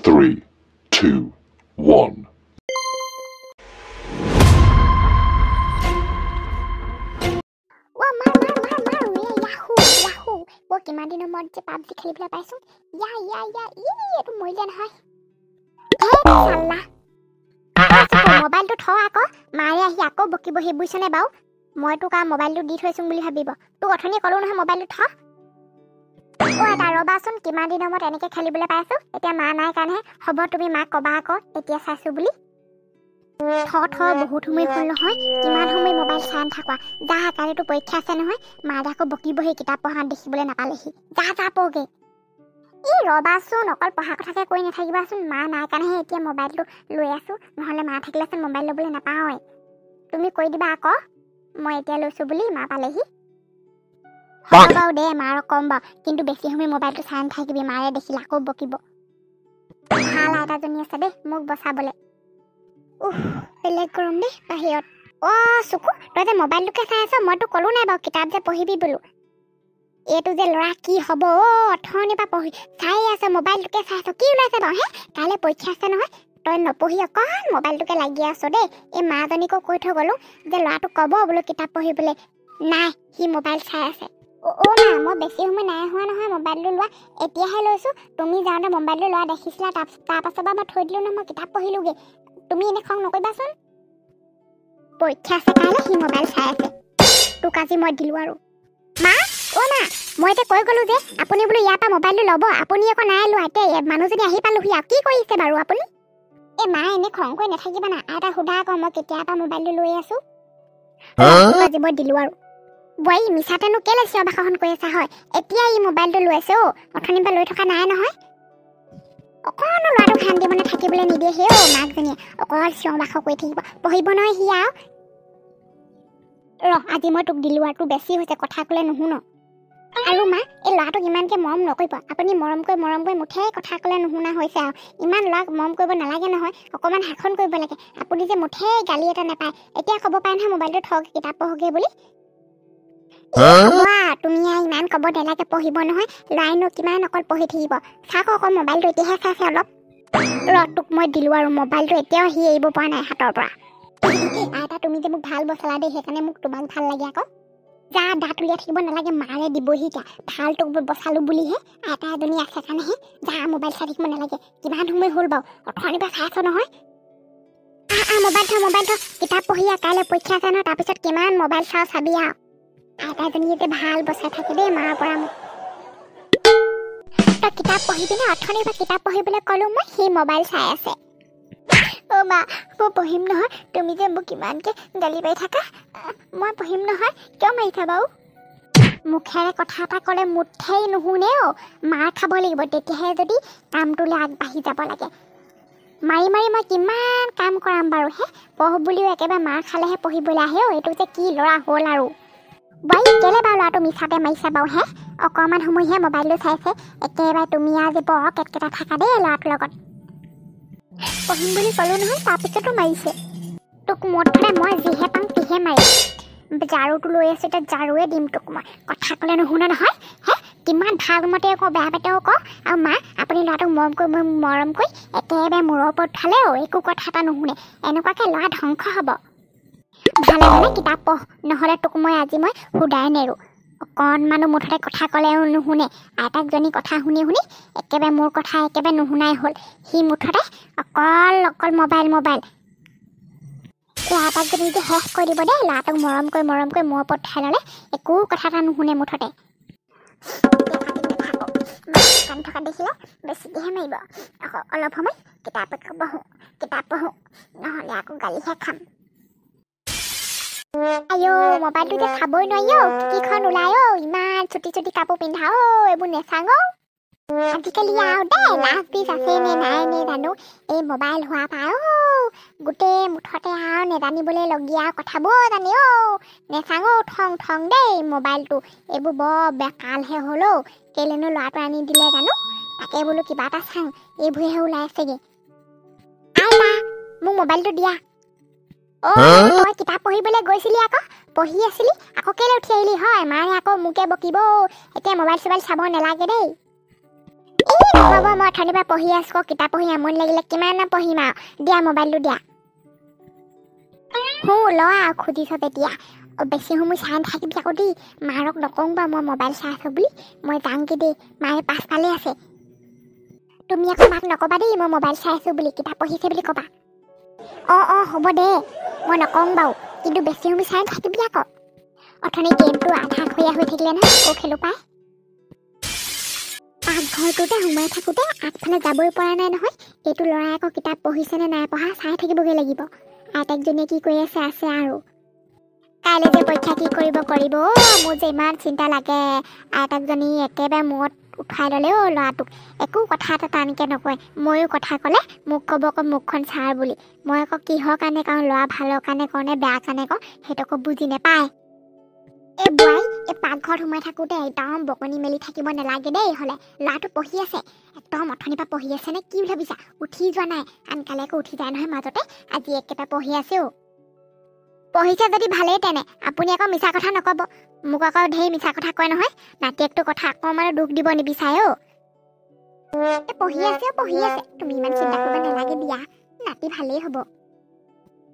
3, 2, 1. কিমান দিনৰ মূৰত যে পাবজি খেলিবলৈ পাইছো এইটো মৰিলে নহয় মোবাইলটো থ আকৌ মায়ে আহি আকৌ বকিব সেই বুইছনে বাৰু মই তোক মোবাইলটো দি থৈছো বুলি ভাবিব তোক অথনি ক'লো নহয় মোবাইলটো থ এটা ৰবাচোন কিমান দিনৰ মূৰত এনেকৈ খেলিবলৈ পাইছো এতিয়া মা নাই কাৰণেহে হ'ব তুমি মাক ক'বা আকৌ এতিয়া চাইছো বুলি থ বহুত সময় হ'ল নহয় কিমান সময় মোবাইল চাই থাকা যা কালিতো পৰীক্ষা আছে নহয় মায়ে আকৌ বকিবহি কিতাপ পঢ়া দেখিবলৈ নাপালেহি যা পগে ৰবাচোন অকল পঢ়া কথাকে কৈ নাথাকিবাচোন মা নাই কাৰণেহে এতিয়া মোবাইলটো লৈ আছো নহ'লে মা থাকিলেচোন মোবাইল ল'বলৈ নাপাওঁৱে তুমি কৈ দিবা আকৌ মই এতিয়া লৈছো বুলি মা পালেহি বাৰু দে মাৰক কম বাৰু কিন্তু বেছি সময় মোবাইলটো চাই নাথাকিবি মায়ে দেখিলে আকৌ বকিব ভাল আইতাজনী আছে দেই মোক বচাবলৈ বেলেগ গৰম দেই বাহিৰত চকু তই যে মোবাইলটোকে চাই আছ মইতো ক'লো নাই বাৰু কিতাপ যে পঢ়িবি বোলো এইটো যে ল'ৰা কি হ'ব অথনিৰ পৰা পঢ়ি চাই আছে মোবাইলটোকে চাই আছ কি ওলাইছে বাৰু হে কাইলৈ পৰীক্ষা আছে নহয় তই নপঢ়ি অকণ মোবাইলটোকে লাগি আছ দেই এই মাজনীকো কৈ থৈ গ'লো যে ল'ৰাটোক ক'ব বোলো কিতাপ পঢ়িবলৈ নাই সি মোবাইল চাই আছে মা মই বেছি সময় নাই হোৱা নহয় মোবাইলটো লোৱা এতিয়াহে লৈছোঁ তুমি যাওঁতে মোবাইলটো লোৱা দেখিছিলা তাৰপাছৰ পৰা মই থৈ দিলোঁ নহয় মই কিতাপ পঢ়িলোঁগৈ তুমি এনে খং নকৰিবাচোন পৰীক্ষা আছে কাইলৈ সি মোবাইল চাই আছে তোক আজি মই দিলোঁ আৰু মা মা মই এতিয়া কৈ গ'লোঁ যে আপুনি বোলো ইয়াৰ পৰা মোবাইলটো ল'ব আপুনি আকৌ নাই লোৱা এতিয়া মানুহজনী আহি পালোহি আৰু কি কৰিছে বাৰু আপুনি মা এনে খং কৰি নাথাকিবা না আইতা সোধা আকৌ মই কেতিয়াৰ পৰা মোবাইলটো লৈ আছোঁ আজি মই দিলোঁ আৰু বোৱাৰী মিছাতেনো কেলে চিঞৰ বাখৰখন কৰি আছা হয় এতিয়া ই মোবাইলটো লৈ আছে অথনিৰ পৰা লৈ থকা নাই নহয় অকণো ল'ৰাটো শান্তি মনে থাকিবলৈ নিদিয়ে সেই মাকজনীয়ে অকল চিঞৰ বাখৰ কৰি থাকিব পঢ়িব নহয় সি আৰু আজি মই তোক দিলোঁ আৰু তোৰ বেছি হৈছে কথা ক'লে নুশুন আৰু মা এই ল'ৰাটোক ইমানকৈ মৰম নকৰিব আপুনি মৰম কৰি মুঠেই কথা ক'লে নুশুনা হৈছে আৰু ইমান ল'ৰাক মৰম কৰিব নালাগে নহয় অকণমান শাসন কৰিব লাগে আপুনি যে মুঠেই গালি এটা নাপায় এতিয়া ক'ব পাৰে নহয় মোবাইলটো থওক কিতাপ পঢ়কে বুলি তুমি ইমান ক'ব নালাগে পঢ়িব নহয় ল'ৰাইনো কিমান অকল পঢ়ি থাকিব চাওক অকল মোবাইলটো এতিয়াহে চাইছে অলপ তোক মই দিলোঁ আৰু মোবাইলটো এতিয়াও সি এৰিব পৰা নাই হাতৰ পৰা আইতা তুমি যে মোক ভাল বচালা দেই সেইকাৰণে মোক তোমাক ভাল লাগে আকৌ যা দাঁত উলিয়াই থাকিব নালাগে মাৰে দিবহি এতিয়া ভাল তোক বচালোঁ বুলিহে আইতা এজনী আছে কাৰণেহে যা মোবাইল চাই থাকিব নালাগে কিমান সময় হ'ল বাৰু অথনিৰ পৰা চাইছ নহয় মোবাইল থ কিতাপ পঢ়ি কাইলৈ পৰীক্ষা আছে নহয় তাৰপিছত কিমান মোবাইল চাবি আৰু আইতাজনীয়ে যে ভাল বচাই থাকে দেই মাৰ পৰা মোক তই কিতাপ পঢ়িবি নে অথনিৰ পৰা কিতাপ পঢ়িবলৈ ক'লোঁ মই সি মোবাইল চাই আছে মা মই পঢ়িম নহয় তুমি যে মোক কিমানকৈ গালি পাৰি থাকা মই পঢ়িম নহয় কিয় মাৰিছা বাৰু মুখেৰে কথা এটা ক'লে মুঠেই নুশুনে মাৰ খাব লাগিব তেতিয়াহে যদি কামটোলৈ আগবাঢ়ি যাব লাগে মাৰি মই কিমান কাম কৰাম বাৰু পঢ় বুলিও একেবাৰে মাৰ খালেহে পঢ়িবলৈ আহে এইটো যে কি ল'ৰা হ'ল আৰু বোৱাৰী কেলে বাৰু ল'ৰাটো মিছাতে মাৰিছা বাৰু অকণমান সময়হে মোবাইলটো চাইছে একেবাৰে তুমি আজি বৰ কেটকেটা থাকা দেই ল'ৰাটোৰ লগত পঢ়িম বুলি ক'লোঁ নহয় তাৰপিছতো মাৰিছে তোক মুঠতে মই যিহে পাম তিহে মাৰিম ঝাৰুটো লৈ আছোঁ এতিয়া ঝাৰুৱে দিম তোক মই কথা ক'লে নুশুনে নহয় কিমান ভাল মতেও কওঁ বেয়া পাতেও কওঁ আৰু মা আপুনি ল'ৰাটোক মৰম কৰি একেবাৰে মূৰৰ ওপৰত উঠালেও একো কথা এটা নুশুনে এনেকুৱাকৈ ল'ৰা ধ্বংস হ'ব ভালে ভালে কিতাপ পঢ় নহ'লে তোক মই সুদাই নেৰোঁ অকণমানো মুঠতে কথা ক'লেও নুশুনে আইতাকজনী কথা শুনি একেবাৰে মোৰ কথা একেবাৰে নুশুনাই হ'ল সি মুঠতে অকল মোবাইল আইতাকজনী যে শেষ কৰি দিব দেই ল'ৰাটোক মৰম কৰি মোৰ ওপৰত উঠাই ল'লে একো কথা এটা নুশুনে মুঠতে কাম থকা দেখিলে বেছিকেহে মাৰিব আকৌ অলপ সময় কিতাপ পঢ়োঁ নহ'লে আকৌ গালিহে খাম মোবাইলটো যে চাবই নোৱাৰি কিখন ওলাই ইমান চুটি কাপোৰ পিন্ধা এইবোৰ নেচাং আজিকালি আৰু দেই লাভ পিচ আছে নে নাই নে জানো এই মোবাইল হোৱা পাই গোটেই মুঠতে আৰু নেজানিবলৈ লগীয়া কথাবোৰ জানি নেচাং থং দেই মোবাইলটো এইবোৰ বৰ বেকালহে হ'ল কেলেনো ল'ৰাটো আনি দিলে জানো তাকে বোলো কিবা এটা চাং এইবোৰহে ওলাই আছেগৈ আইতা মোক মোবাইলটো দিয়া তই কিতাপ পঢ়িবলৈ গৈছিলি আকৌ পঢ়ি আছিলি আকৌ কেলে উঠি আহিলি হয় মায়ে আকৌ মোকে বকিব এতিয়া মোবাইল চোবাইল চাব নালাগে দেই নহ'ব মই অথনিৰ পৰা পঢ়ি আছোঁ কিতাপ পঢ়ি আমনি লাগিলে কিমান পঢ়িম আৰু দিয়া মোবাইলটো দিয়া লোৱা খুজিছ তেতিয়া বেছি সময় চাই নাথাকিবি আকৌ দেই মাৰক নকওঁ বা মই মোবাইল চাই আছোঁ বুলি মই যাওঁগৈ দেই মায়ে পাছফালে আছে তুমি আকৌ মাক নক'বা দেই মই মোবাইল চাই আছোঁ বুলি কিতাপ পঢ়িছে বুলি ক'বা অঁ হ'ব দে মই নকওঁ বাৰু কিন্তু বেছি সময় চাই নাথাকিবি আকৌ অথনি গেমটো আধা খৰীয়া হৈ থাকিলে নহয় আকৌ খেলো পাই পাকঘৰটোতে সোমাই থাকোঁতে আগফালে যাবই পৰা নাই নহয় এইটো ল'ৰাই আকৌ কিতাপ পঢ়িছেনে নাই পঢ়া চাই থাকিবগৈ লাগিব আইতাকজনীয়ে কি কৰি আছে আৰু কাইলৈ যে পৰীক্ষা কি কৰিব মোৰ যে ইমান চিন্তা লাগে আইতাকজনী একেবাৰে মূৰত উঠাই ল'লে ল'ৰাটোক একো কথা এটা টানকৈ নকয় ময়ো কথা ক'লে মোক ক'ব আকৌ মুখখন চাৰ বুলি মই আকৌ কিহৰ কাৰণে কওঁ ল'ৰা ভালৰ কাৰণে কওঁ নে বেয়া কাৰণে কওঁ সেইটো আকৌ বুজি নাপায় এই বোৱাই এই পাকঘৰত সোমাই থাকোঁতে একদম বকনি মেলি থাকিব নালাগে দেই হ'লে ল'ৰাটো পঢ়ি আছে একদম অথনিৰ পৰা পঢ়ি আছে নে কি ভাবিছা উঠি যোৱা নাই আনকালে আকৌ উঠি যায় নহয় মাজতে আজি একেবাৰে পঢ়ি আছেও পঢ়িছে যদি ভালেই তেনে আপুনি আকৌ মিছা কথা নক'ব মোক আকৌ ঢেৰ মিছা কথা কয় নহয় নাতিয়েকটো কথা অকণমানো দুখ দিব নিবিচাৰে পঢ়ি আছে তুমি ইমান চিন্তা কৰিব নালাগে দিয়া নাতি ভালেই হ'ব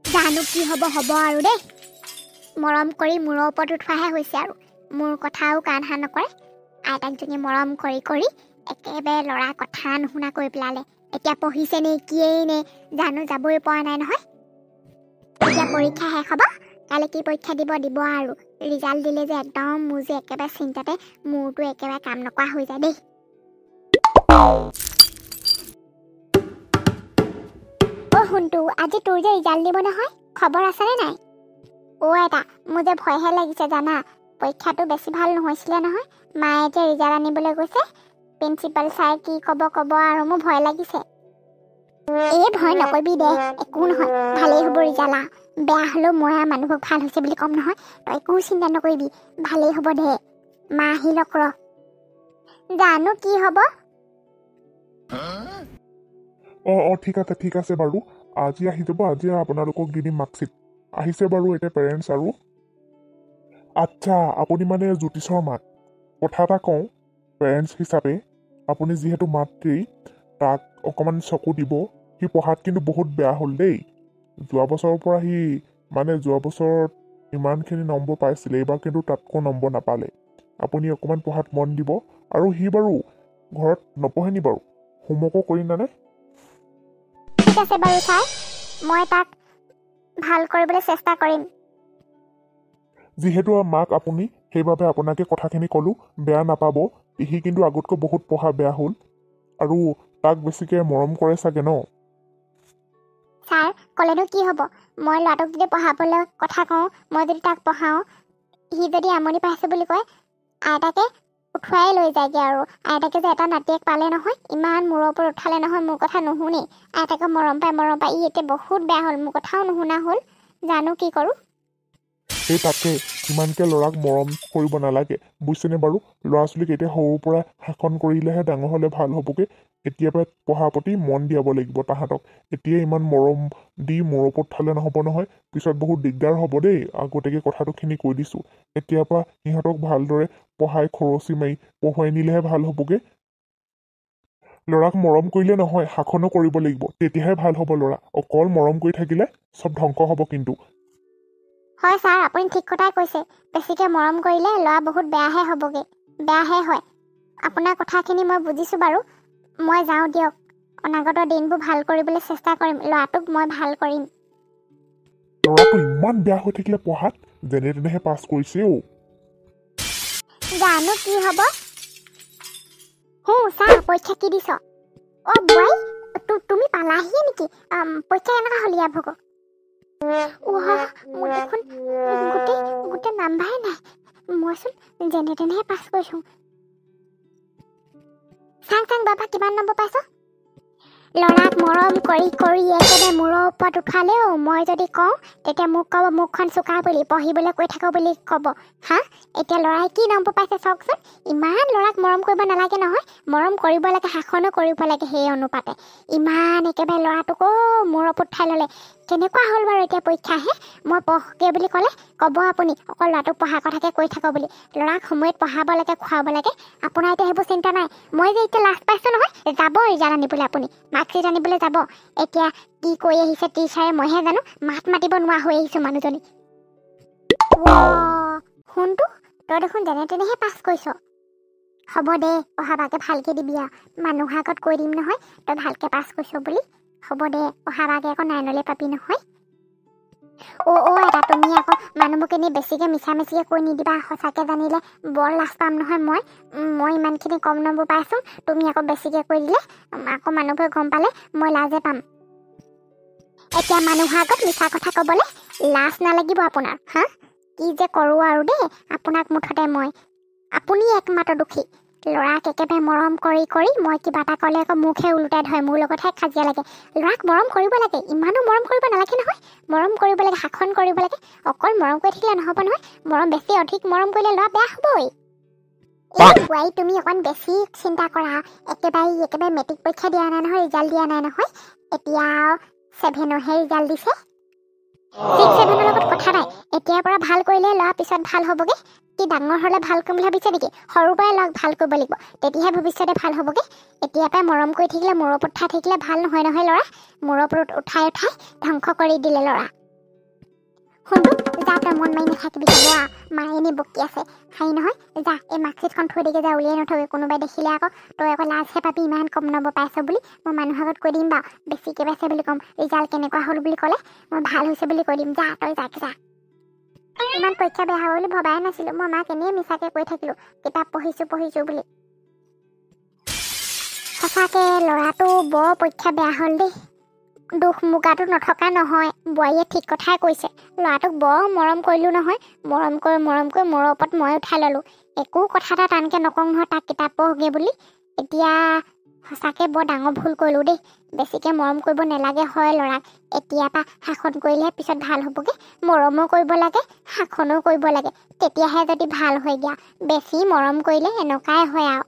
জানো কি হ'ব আৰু দেই মৰম কৰি মূৰৰ ওপৰত উঠোৱাহে হৈছে আৰু মোৰ কথাও কাণ সাৰ নকৰে আইতাকজনীয়ে মৰম কৰি একেবাৰে ল'ৰা কথা নুশুনা কৰি পেলালে এতিয়া পঢ়িছে নে কিয়েই নে জানো যাবই পৰা নাই নহয় এতিয়া পৰীক্ষা শেষ হ'ব কাইলৈ কি পৰীক্ষা দিব আৰু ৰিজাল্ট দিলে যে একদম মোৰ যে একেবাৰে চিন্তাতে মূৰটো একেবাৰে কাম নকৰা হৈ যায় দেই শুনটো আজি তোৰ যে ৰিজাল্ট দিব নহয় খবৰ আছেনে নাই এটা মোৰ যে ভয়হে লাগিছে জানা পৰীক্ষাটো বেছি ভাল নহৈছিলে নহয় মায়ে যে ৰিজাল্ট আনিবলৈ গৈছে প্ৰিন্সিপাল ছাৰে কি ক'ব আৰু মোৰ ভয় লাগিছে ভয় নকৰিবি দে একো নহয় ভালেই হ'ব ৰিজাল্ট বেয়া হ'লেও মই মানুহক ভাল হৈছে বুলি ক'ম নহয় তই একো চিন্তা নকৰিবি ভালেই হ'ব দে মা আহি লওক জানো কি হ'ব ঠিক আছে বাৰু আজি আহি যাব আজি আপোনালোকক দি দিম মাৰ্কশ্বিট আহিছে বাৰু এতিয়া পেৰেণ্টছ আৰু আচ্ছা আপুনি মানে জ্যোতিষৰ মাক কথা এটা কওঁ পেৰেণ্টছ হিচাপে আপুনি যিহেতু মাতৃ তাক অকণমান চকু দিব সি পঢ়াত কিন্তু বহুত বেয়া হ'ল দেই যোৱা বছৰৰ পৰা যোৱা বছৰত ইমানখিনি নম্বৰ পাইছিলে এইবাৰ কিন্তু তাতকৈ নম্বৰ নাপালে আপুনি অকণমান পঢ়াত মন দিব আৰু সি বাৰু ঘৰত নপঢ়ে নি বাৰু হোমৱৰ্কো কৰি নানে ঠিক আছে বাৰু ছাৰ মই তাক ভাল কৰিবলৈ চেষ্টা কৰিম যিহেতু মাক আপুনি সেইবাবে আপোনাকে কথাখিনি ক'লোঁ বেয়া নাপাব সি কিন্তু আগতকৈ বহুত পঢ়া বেয়া হ'ল আৰু তাক বেছিকৈ মৰম কৰে চাগে ন ছাৰ ক'লেনো কি হ'ব মই ল'ৰাটোক যদি পঢ়াবলৈ কথা কওঁ মই যদি তাক পঢ়াওঁ সি যদি আমনি পাইছে বুলি কয় আইতাকে উঠুৱাই লৈ যায়গৈ আৰু আইতাকে যে এটা নাতিয়েক পালে নহয় ইমান মূৰৰ ওপৰত উঠালে নহয় মোৰ কথা নুশুনেই আইতাকে মৰম পায় ই এতিয়া বহুত বেয়া হ'ল মোৰ কথাও নুশুনা হ'ল জানো কি কৰোঁ সেই তাকে ইমানকৈ ল'ৰাক মৰম কৰিব নালাগে বুজিছেনে বাৰু ল'ৰা ছোৱালীক এতিয়া সৰুৰ পৰা শাসন কৰিলেহে ডাঙৰ হ'লে ভাল হ'বগৈ এতিয়াৰ পৰা পঢ়াৰ প্ৰতি মন দিয়াব লাগিব তাহাঁতক এতিয়া ইমান মৰম দি মূৰৰ ওপৰত উঠালে নহ'ব নহয় পিছত বহুত দিগদাৰ হ'ব দেই আগতীয়াকৈ কথাটোখিনি কৈ দিছোঁ এতিয়াৰ পৰা সিহঁতক ভালদৰে পঢ়াই খৰচি মাৰি পঢ়ুৱাই নিলেহে ভাল হ'বগৈ ল'ৰাক মৰম কৰিলে নহয় শাসনো কৰিব লাগিব তেতিয়াহে ভাল হ'ব ল'ৰা অকল মৰম কৰি থাকিলে চব ধ্বংস হ'ব কিন্তু হয় ছাৰ আপুনি ঠিক কথাই কৈছে বেছিকৈ মৰম কৰিলে ল'ৰা বহুত বেয়াহে হ'বগৈ বেয়াহে হয় আপোনাৰ কথাখিনি মই বুজিছোঁ বাৰু মই যাওঁ দিয়ক অনাগত দিনবোৰ ভাল কৰিবলৈ চেষ্টা কৰিম ল'ৰাটোক মই ভাল কৰিম ল'ৰাটো ইমান বেয়া হৈ থাকিলে পঢ়াত যেনে তেনেহে পাছ কৰিছে জানো কি হ'ব ছাৰ পৰীক্ষা কি দিছ বোৱাই তুমি পালাহিয়ে নেকি পৰীক্ষা কেনেকুৱা হ'ল ইয়াৰ ভগ মোৰ দেখোন গোটেই নাম্বাৰে নাই মইচোন যেনে তেনেহে পাছ কৰিছোঁ চাং বাবা কিমান নম্বৰ পাইছ ল'ৰাক মৰম কৰি একেবাৰে মূৰৰ ওপৰত উঠালেও মই যদি কওঁ তেতিয়া মোক ক'ব মুখখন চোকা বুলি পঢ়িবলৈ কৈ থাকোঁ বুলি ক'ব এতিয়া ল'ৰাই কি নম্বৰ পাইছে চাওকচোন ইমান ল'ৰাক মৰম কৰিব নালাগে নহয় মৰম কৰিব লাগে শাসনো কৰিব লাগে সেই অনুপাতে ইমান একেবাৰে ল'ৰাটোকো মূৰৰ ওপৰত উঠাই ল'লে কেনেকুৱা হ'ল বাৰু এতিয়া পৰীক্ষা হে মই পঢ়কে বুলি ক'লে ক'ব আপুনি অকল ল'ৰাটোক পঢ়া কথাকে কৈ থাকক বুলি ল'ৰাক সময়ত পঢ়াব লাগে খুৱাব লাগে আপোনাৰ এতিয়া সেইবোৰ চিন্তা নাই মই যে এতিয়া লাষ্ট পাইছোঁ নহয় যাব ৰিজাল্ট আনিবলৈ আপুনি মাৰ্কশ্বিট আনিবলৈ যাব এতিয়া কি কৈ আহিছে টিচাৰে মইহে জানো মাত মাতিব নোৱাৰা হৈ আহিছোঁ মানুহজনী শুনটো তই দেখোন যেনে তেনেহে পাছ কৰিছ হ'ব দে অহাবাৰকে ভালকৈ দিবি আৰু মানুহৰ আগত কৈ দিম নহয় তই ভালকৈ পাছ কৰিছ বুলি হ'ব দে অহাবাৰকে আকৌ 9লৈ পাবি নহয় এটা তুমি আকৌ মানুহবোৰক এনেই বেছিকৈ মিছা মিছিকৈ কৈ নিদিবা সঁচাকৈ জানিলে বৰ লাজ পাম নহয় মই ইমানখিনি কম নম্বৰ পাইছোঁ তুমি আকৌ বেছিকৈ কৈ দিলে আকৌ মানুহবোৰে গম পালে মই লাজে পাম এতিয়া মানুহৰ আগত মিছা কথা ক'বলৈ লাজ নালাগিব আপোনাৰ হা কি যে কৰোঁ আৰু দেই আপোনাক মুঠতে মই আপুনি একমাত্ৰ দুখী ল'ৰাক একেবাৰে মৰম কৰি কৰি মই কিবা এটা ক'লে আকৌ মুখহে ওলোটাই ধৰে মোৰ লগতহে কাজিয়া লাগে ল'ৰাক মৰম কৰিব লাগে ইমানো মৰম কৰিব নালাগে নহয় মৰম কৰিব লাগে শাসন কৰিব লাগে অকল মৰম কৰি থাকিলে নহ'ব নহয় মৰম বেছি অধিক মৰম কৰিলে ল'ৰা বেয়া হ'বই এই তুমি অকণ বেছি চিন্তা কৰা একেবাৰে মেট্ৰিক পৰীক্ষা দিয়া নাই নহয় ৰিজাল্ট দিয়া নাই নহয় এতিয়া 7হে ৰিজাল্ট দিছে 6-7ৰ লগত কথা নাই এতিয়াৰ পৰা ভাল কৰিলে ল'ৰা পিছত ভাল হ'বগে কি ডাঙৰ হ'লে ভাল কৰিম বুলি ভাবিছে নেকি সৰুৰ পৰাই ল'ৰাক ভাল কৰিব লাগিব তেতিয়াহে ভৱিষ্যতে ভাল হ'বগে এতিয়াৰ পৰাই মৰম কৰি থাকিলে মূৰৰ ওপৰত উঠাই থাকিলে ভাল নহয় ল'ৰা মূৰৰ ওপৰত উঠাই ধ্বংস কৰি দিলে ল'ৰা শুনটো যা তই মন মাৰি নাথাকিবি লোৱা মায়ে এনেই বকি আছে খাই নহয় যা এই মাৰ্কশ্বিটখন থৈ দিকে যা উলিয়াই নথবি কোনোবাই দেখিলে আকৌ তই আকৌ লাজহে পাবি ইমান কম নম্বৰ পাইছ বুলি মই মানুহৰ আগত কৈ দিম বাৰু বেছিকৈ পাইছে বুলি ক'ম ৰিজাল্ট কেনেকুৱা হ'ল বুলি ক'লে মই ভাল হৈছে বুলি কৈ দিম যা তই যা ইমান পৰীক্ষা বেয়া হ'ব বুলি ভবাই নাছিলোঁ মই মাক এনেই মিছাকৈ কৈ থাকিলোঁ কিতাপ পঢ়িছোঁ বুলি সঁচাকৈ ল'ৰাটো বৰ পৰীক্ষা বেয়া হ'ল দেই দুখ মুগাটো নথকা নহয় বোৱাৰীয়ে ঠিক কথাই কৈছে ল'ৰাটোক বৰ মৰম কৰিলোঁ নহয় মৰম কৰি মূৰৰ ওপৰত মই উঠাই ল'লোঁ একো কথা এটা টানকৈ নকওঁ নহয় তাক কিতাপ পঢ়গে বুলি এতিয়া সঁচাকৈ বৰ ডাঙৰ ভুল কৰিলোঁ দেই বেছিকৈ মৰম কৰিব নালাগে হয় ল'ৰাক এতিয়াৰ পৰা শাসন কৰিলেহে পিছত ভাল হ'বগৈ মৰমো কৰিব লাগে শাসনো কৰিব লাগে তেতিয়াহে যদি ভাল হৈ গিয়া বেছি মৰম কৰিলে এনেকুৱাই হয় আৰু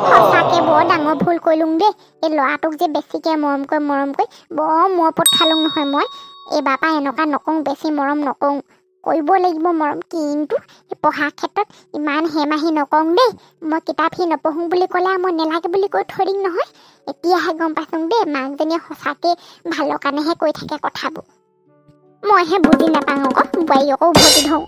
সঁচাকে বৰ ডাঙৰ ভুল কৰিলোঁ দেই এই ল'ৰাটোক যে বেছিকৈ মৰম কৰি বৰ মূৰ ওপৰত উঠালোঁ নহয় মই এইবাৰ পৰা এনেকুৱা নকওঁ বেছি মৰম নকওঁ কৰিব লাগিব মৰম কিন্তু পঢ়াৰ ক্ষেত্ৰত ইমান হেমাহি নকওঁ দেই মই কিতাপ সি নপঢ়োঁ বুলি ক'লে মই নেলাগে বুলি কৈ থৈ দিম নহয় এতিয়াহে গম পাইছোঁ দেই মাকজনীয়ে সঁচাকৈ ভালৰ কাৰণেহে কৈ থাকে কথাবোৰ মইহে বুজি নাপাওঁ আকৌ বোৱাৰীকো উভতি ধৰোঁ